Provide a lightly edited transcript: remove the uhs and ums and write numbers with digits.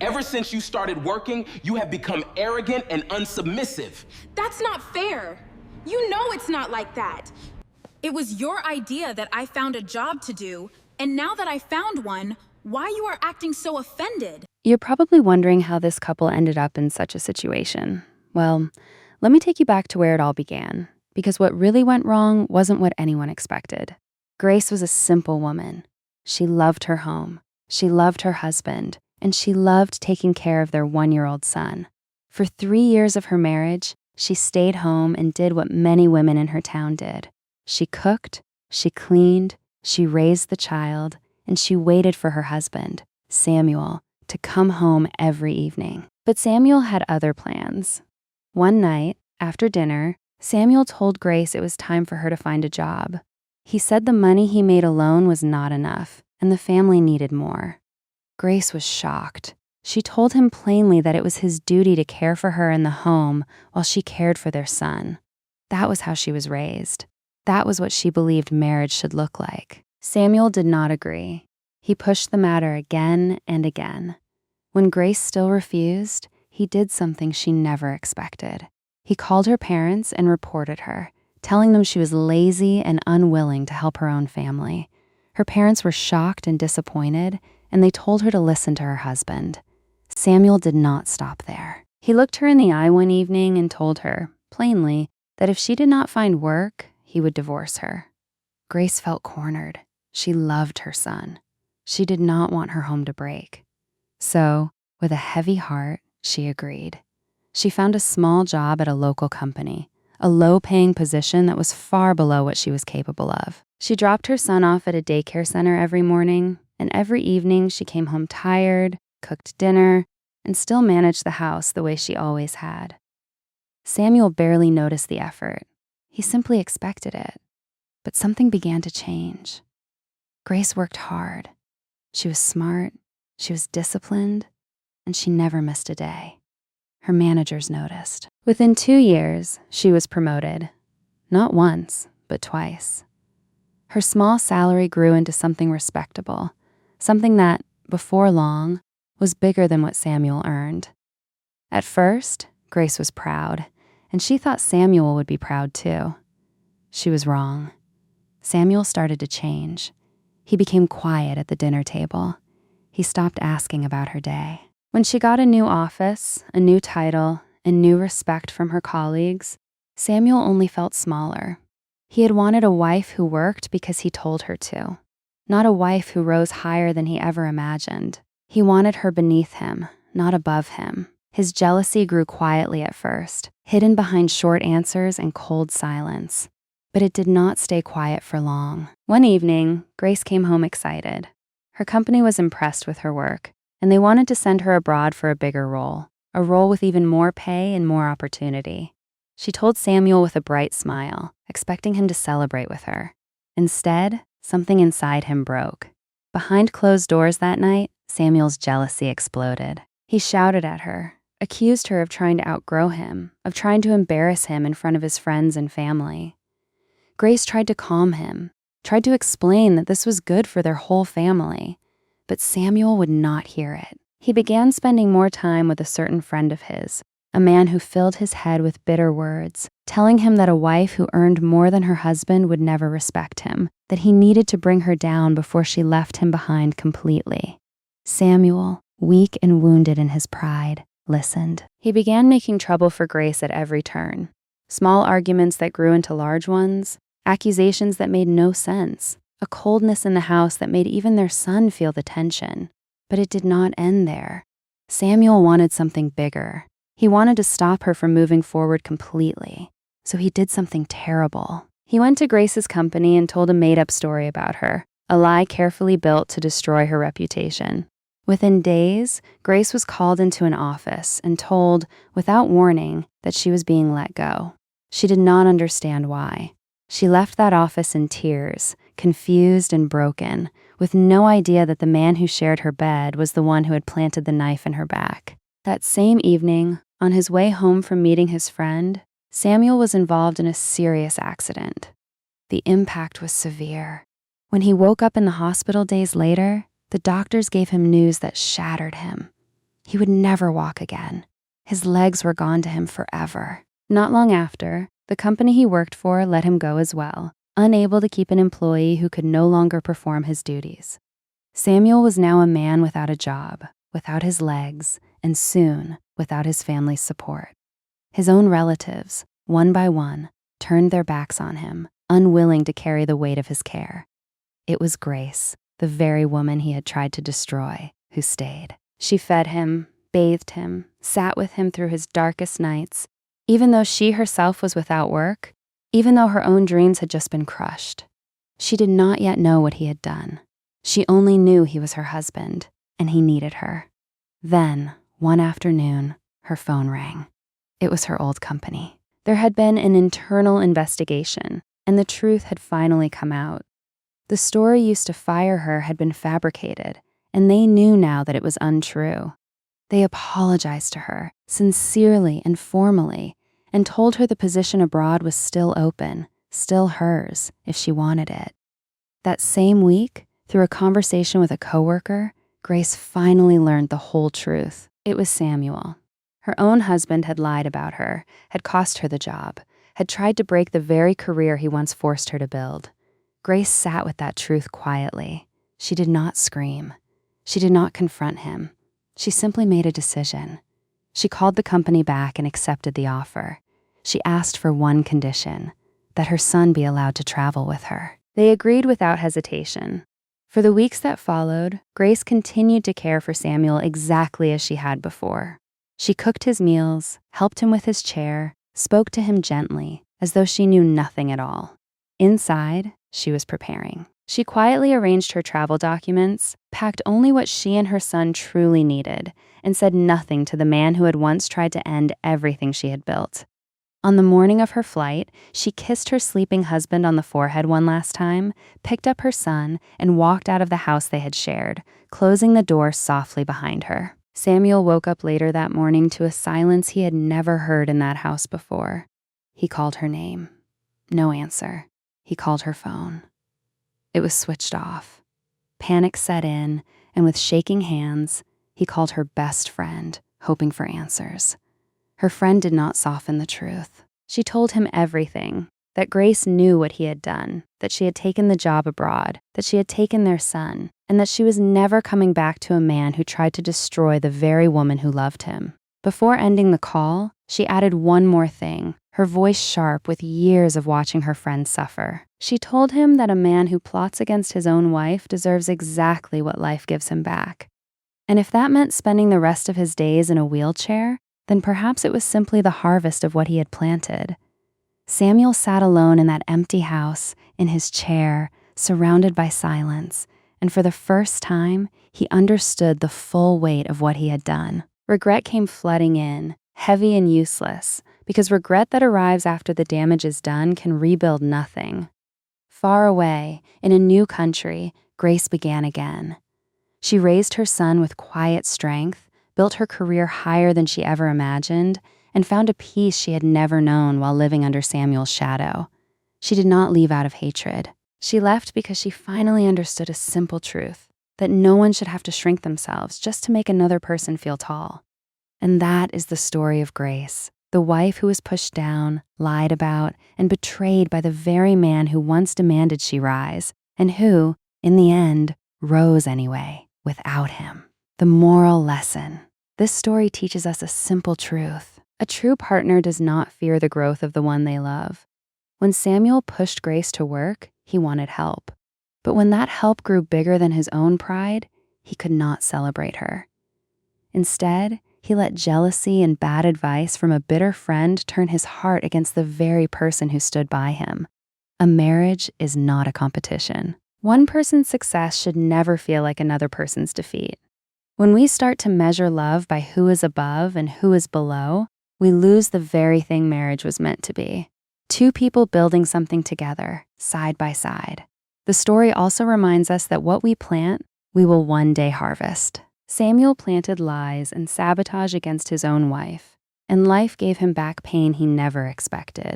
Ever since you started working, you have become arrogant and unsubmissive. That's not fair. You know it's not like that. It was your idea that I found a job to do, and now that I found one, why you are acting so offended? You're probably wondering how this couple ended up in such a situation. Well, let me take you back to where it all began, because what really went wrong wasn't what anyone expected. Grace was a simple woman. She loved her home, she loved her husband, and she loved taking care of their 1-year-old son. For 3 years of her marriage, she stayed home and did what many women in her town did. She cooked, she cleaned, she raised the child, and she waited for her husband, Samuel, to come home every evening. But Samuel had other plans. One night, after dinner, Samuel told Grace it was time for her to find a job. He said the money he made alone was not enough, and the family needed more. Grace was shocked. She told him plainly that it was his duty to care for her in the home while she cared for their son. That was how she was raised. That was what she believed marriage should look like. Samuel did not agree. He pushed the matter again and again. When Grace still refused, he did something she never expected. He called her parents and reported her, telling them she was lazy and unwilling to help her own family. Her parents were shocked and disappointed, and they told her to listen to her husband. Samuel did not stop there. He looked her in the eye one evening and told her, plainly, that if she did not find work, he would divorce her. Grace felt cornered. She loved her son. She did not want her home to break. So, with a heavy heart, she agreed. She found a small job at a local company, a low-paying position that was far below what she was capable of. She dropped her son off at a daycare center every morning, and every evening she came home tired, cooked dinner, and still managed the house the way she always had. Samuel barely noticed the effort. He simply expected it. But something began to change. Grace worked hard. She was smart, she was disciplined, and she never missed a day. Her managers noticed. Within 2 years, she was promoted. Not once, but twice. Her small salary grew into something respectable, something that, before long, was bigger than what Samuel earned. At first, Grace was proud, and she thought Samuel would be proud too. She was wrong. Samuel started to change. He became quiet at the dinner table. He stopped asking about her day. When she got a new office, a new title, and new respect from her colleagues, Samuel only felt smaller. He had wanted a wife who worked because he told her to, not a wife who rose higher than he ever imagined. He wanted her beneath him, not above him. His jealousy grew quietly at first, hidden behind short answers and cold silence. But it did not stay quiet for long. One evening, Grace came home excited. Her company was impressed with her work, and they wanted to send her abroad for a bigger role, a role with even more pay and more opportunity. She told Samuel with a bright smile, expecting him to celebrate with her. Instead, something inside him broke. Behind closed doors that night, Samuel's jealousy exploded. He shouted at her, accused her of trying to outgrow him, of trying to embarrass him in front of his friends and family. Grace tried to calm him, tried to explain that this was good for their whole family, but Samuel would not hear it. He began spending more time with a certain friend of his, a man who filled his head with bitter words, telling him that a wife who earned more than her husband would never respect him, that he needed to bring her down before she left him behind completely. Samuel, weak and wounded in his pride, listened. He began making trouble for Grace at every turn. Small arguments that grew into large ones, accusations that made no sense, a coldness in the house that made even their son feel the tension. But it did not end there. Samuel wanted something bigger. He wanted to stop her from moving forward completely. So he did something terrible. He went to Grace's company and told a made-up story about her, a lie carefully built to destroy her reputation. Within days, Grace was called into an office and told, without warning, that she was being let go. She did not understand why. She left that office in tears, confused and broken, with no idea that the man who shared her bed was the one who had planted the knife in her back. That same evening, on his way home from meeting his friend, Samuel was involved in a serious accident. The impact was severe. When he woke up in the hospital days later, the doctors gave him news that shattered him. He would never walk again. His legs were gone to him forever. Not long after, the company he worked for let him go as well, unable to keep an employee who could no longer perform his duties. Samuel was now a man without a job, without his legs, and soon without his family's support. His own relatives, one by one, turned their backs on him, unwilling to carry the weight of his care. It was Grace, the very woman he had tried to destroy, who stayed. She fed him, bathed him, sat with him through his darkest nights, even though she herself was without work, even though her own dreams had just been crushed. She did not yet know what he had done. She only knew he was her husband, and he needed her. Then, one afternoon, her phone rang. It was her old company. There had been an internal investigation, and the truth had finally come out. The story used to fire her had been fabricated, and they knew now that it was untrue. They apologized to her, sincerely and formally, and told her the position abroad was still open, still hers, if she wanted it. That same week, through a conversation with a coworker, Grace finally learned the whole truth. It was Samuel. Her own husband had lied about her, had cost her the job, had tried to break the very career he once forced her to build. Grace sat with that truth quietly. She did not scream. She did not confront him. She simply made a decision. She called the company back and accepted the offer. She asked for one condition, that her son be allowed to travel with her. They agreed without hesitation. For the weeks that followed, Grace continued to care for Samuel exactly as she had before. She cooked his meals, helped him with his chair, spoke to him gently, as though she knew nothing at all. Inside, she was preparing. She quietly arranged her travel documents, packed only what she and her son truly needed, and said nothing to the man who had once tried to end everything she had built. On the morning of her flight, she kissed her sleeping husband on the forehead one last time, picked up her son, and walked out of the house they had shared, closing the door softly behind her. Samuel woke up later that morning to a silence he had never heard in that house before. He called her name. No answer. He called her phone. It was switched off. Panic set in, and with shaking hands, he called her best friend, hoping for answers. Her friend did not soften the truth. She told him everything, that Grace knew what he had done, that she had taken the job abroad, that she had taken their son, and that she was never coming back to a man who tried to destroy the very woman who loved him. Before ending the call, she added one more thing, her voice sharp with years of watching her friend suffer. She told him that a man who plots against his own wife deserves exactly what life gives him back. And if that meant spending the rest of his days in a wheelchair, then perhaps it was simply the harvest of what he had planted. Samuel sat alone in that empty house, in his chair, surrounded by silence, and for the first time, he understood the full weight of what he had done. Regret came flooding in, heavy and useless, because regret that arrives after the damage is done can rebuild nothing. Far away, in a new country, Grace began again. She raised her son with quiet strength, built her career higher than she ever imagined, and found a peace she had never known while living under Samuel's shadow. She did not leave out of hatred. She left because she finally understood a simple truth, that no one should have to shrink themselves just to make another person feel tall. And that is the story of Grace, the wife who was pushed down, lied about, and betrayed by the very man who once demanded she rise, and who, in the end, rose anyway, without him. The moral lesson. This story teaches us a simple truth. A true partner does not fear the growth of the one they love. When Samuel pushed Grace to work, he wanted help. But when that help grew bigger than his own pride, he could not celebrate her. Instead, he let jealousy and bad advice from a bitter friend turn his heart against the very person who stood by him. A marriage is not a competition. One person's success should never feel like another person's defeat. When we start to measure love by who is above and who is below, we lose the very thing marriage was meant to be. Two people building something together, side by side. The story also reminds us that what we plant, we will one day harvest. Samuel planted lies and sabotage against his own wife, and life gave him back pain he never expected.